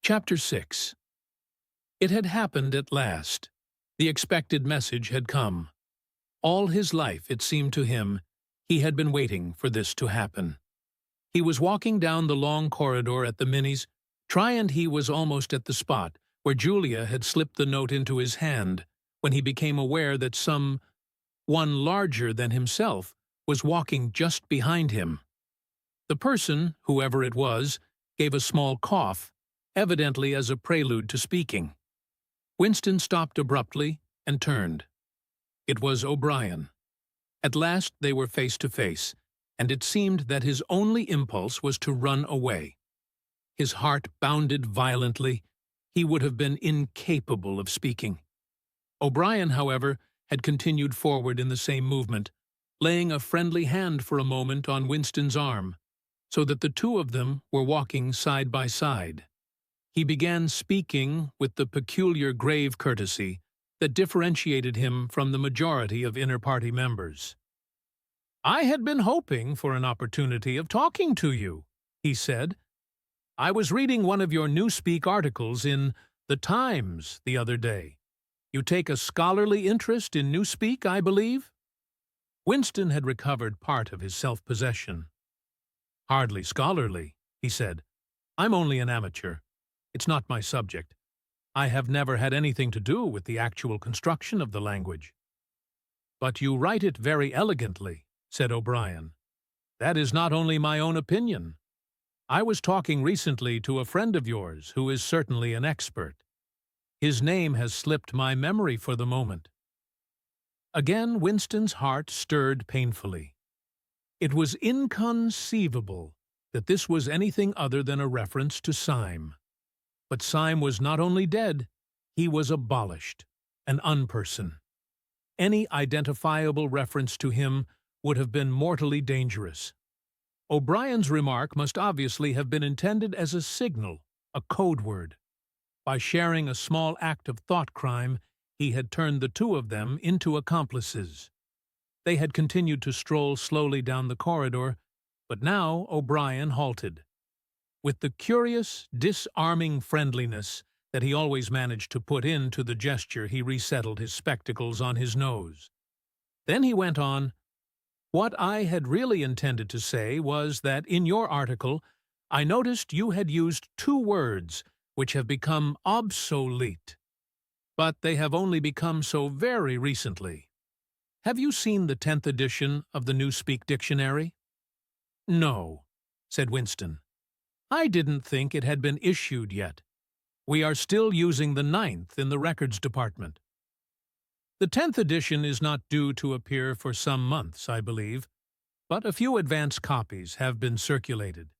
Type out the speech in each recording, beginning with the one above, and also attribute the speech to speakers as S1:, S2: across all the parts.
S1: Chapter 6. It had happened at last. The expected message had come. All his life, it seemed to him, he had been waiting for this to happen. He was walking down the long corridor at the Minis, and he was almost at the spot where Julia had slipped the note into his hand, when he became aware that someone larger than himself was walking just behind him. The person, whoever it was, gave a small cough, evidently as a prelude to speaking. Winston stopped abruptly and turned. It was O'Brien. At last they were face to face, and it seemed that his only impulse was to run away. His heart bounded violently. He would have been incapable of speaking. O'Brien, however, had continued forward in the same movement, laying a friendly hand for a moment on Winston's arm, so that the two of them were walking side by side. He began speaking with the peculiar grave courtesy that differentiated him from the majority of inner-party members. "I had been hoping for an opportunity of talking to you," he said. "I was reading one of your Newspeak articles in The Times the other day. You take a scholarly interest in Newspeak, I believe?" Winston had recovered part of his self-possession. "Hardly scholarly," he said. "I'm only an amateur. It's not my subject. I have never had anything to do with the actual construction of the language." "But you write it very elegantly," said O'Brien. "That is not only my own opinion. I was talking recently to a friend of yours who is certainly an expert. His name has slipped my memory for the moment." Again Winston's heart stirred painfully. It was inconceivable that this was anything other than a reference to Syme. But Syme was not only dead, he was abolished, an unperson. Any identifiable reference to him would have been mortally dangerous. O'Brien's remark must obviously have been intended as a signal, a code word. By sharing a small act of thought crime, he had turned the two of them into accomplices. They had continued to stroll slowly down the corridor, but now O'Brien halted. With the curious, disarming friendliness that he always managed to put into the gesture, he resettled his spectacles on his nose. Then he went on, "What I had really intended to say was that in your article I noticed you had used two words which have become obsolete. But they have only become so very recently. Have you seen the 10th edition of the Newspeak Dictionary?" "No," said Winston. "I didn't think it had been issued yet. We are still using the 9th in the records department. The 10th edition is not due to appear for some months, I believe, but a few advance copies have been circulated.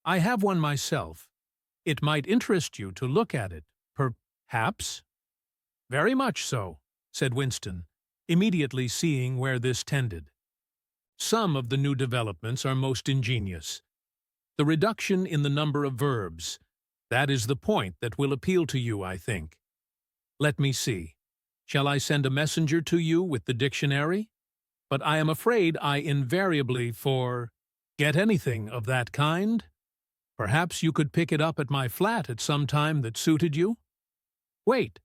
S1: I have one myself. It might interest you to look at it, perhaps?" "Very much so," said Winston, immediately seeing where this tended. Some of the new developments are most ingenious. The reduction in the number of verbs, that is the point that will appeal to you, I think. Let me see. Shall I send a messenger to you with the dictionary? But I am afraid I invariably get anything of that kind. Perhaps you could pick it up at my flat at some time that suited you? Wait,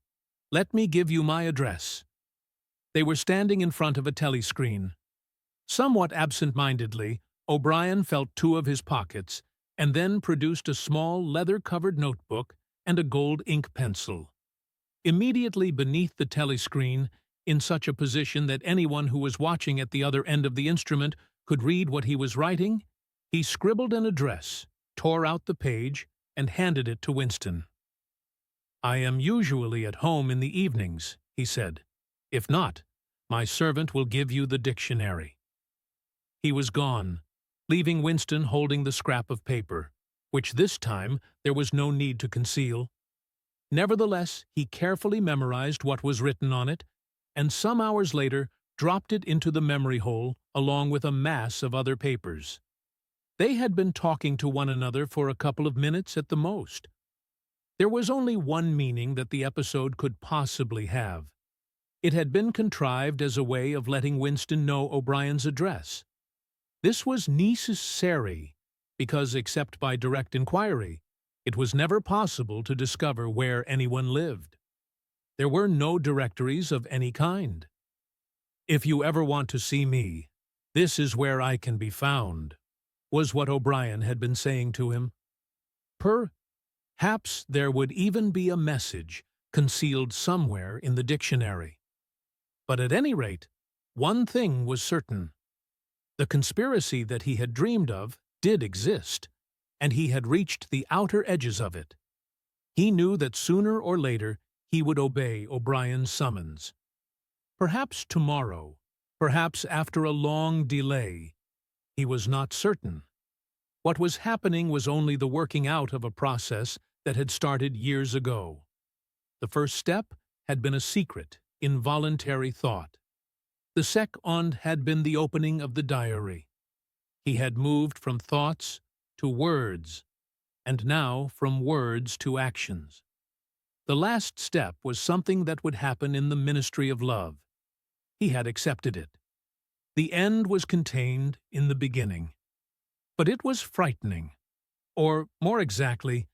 S1: let me give you my address." They were standing in front of a telescreen. Somewhat absent-mindedly, O'Brien felt two of his pockets and then produced a small leather-covered notebook and a gold ink pencil. Immediately beneath the telescreen, in such a position that anyone who was watching at the other end of the instrument could read what he was writing, he scribbled an address, tore out the page, and handed it to Winston. "I am usually at home in the evenings," he said. "If not, my servant will give you the dictionary." He was gone, leaving Winston holding the scrap of paper, which this time there was no need to conceal. Nevertheless, he carefully memorized what was written on it, and some hours later dropped it into the memory hole along with a mass of other papers. They had been talking to one another for a couple of minutes at the most. There was only one meaning that the episode could possibly have. It had been contrived as a way of letting Winston know O'Brien's address. This was necessary, because, except by direct inquiry, It was never possible to discover where anyone lived. There were no directories of any kind. "If you ever want to see me, this is where I can be found," was what O'Brien had been saying to him. Perhaps there would even be a message concealed somewhere in the dictionary. But at any rate, one thing was certain. The conspiracy that he had dreamed of did exist, and he had reached the outer edges of it. He knew that sooner or later he would obey O'Brien's summons. Perhaps tomorrow, perhaps after a long delay. He was not certain. What was happening was only the working out of a process that had started years ago. The first step had been a secret, involuntary thought. The second had been the opening of the diary. He had moved from thoughts to words, and now from words to actions. The last step was something that would happen in the ministry of love. He had accepted it. The end was contained in the beginning. But it was frightening. Or, more exactly,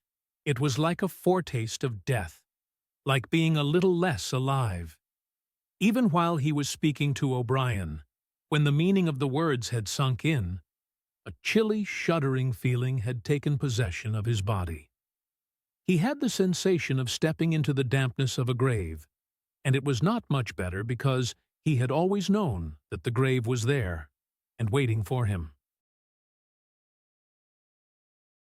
S1: it was like a foretaste of death, like being a little less alive. Even while he was speaking to O'Brien, when the meaning of the words had sunk in, a chilly, shuddering feeling had taken possession of his body. He had the sensation of stepping into the dampness of a grave, and it was not much better because he had always known that the grave was there and waiting for him.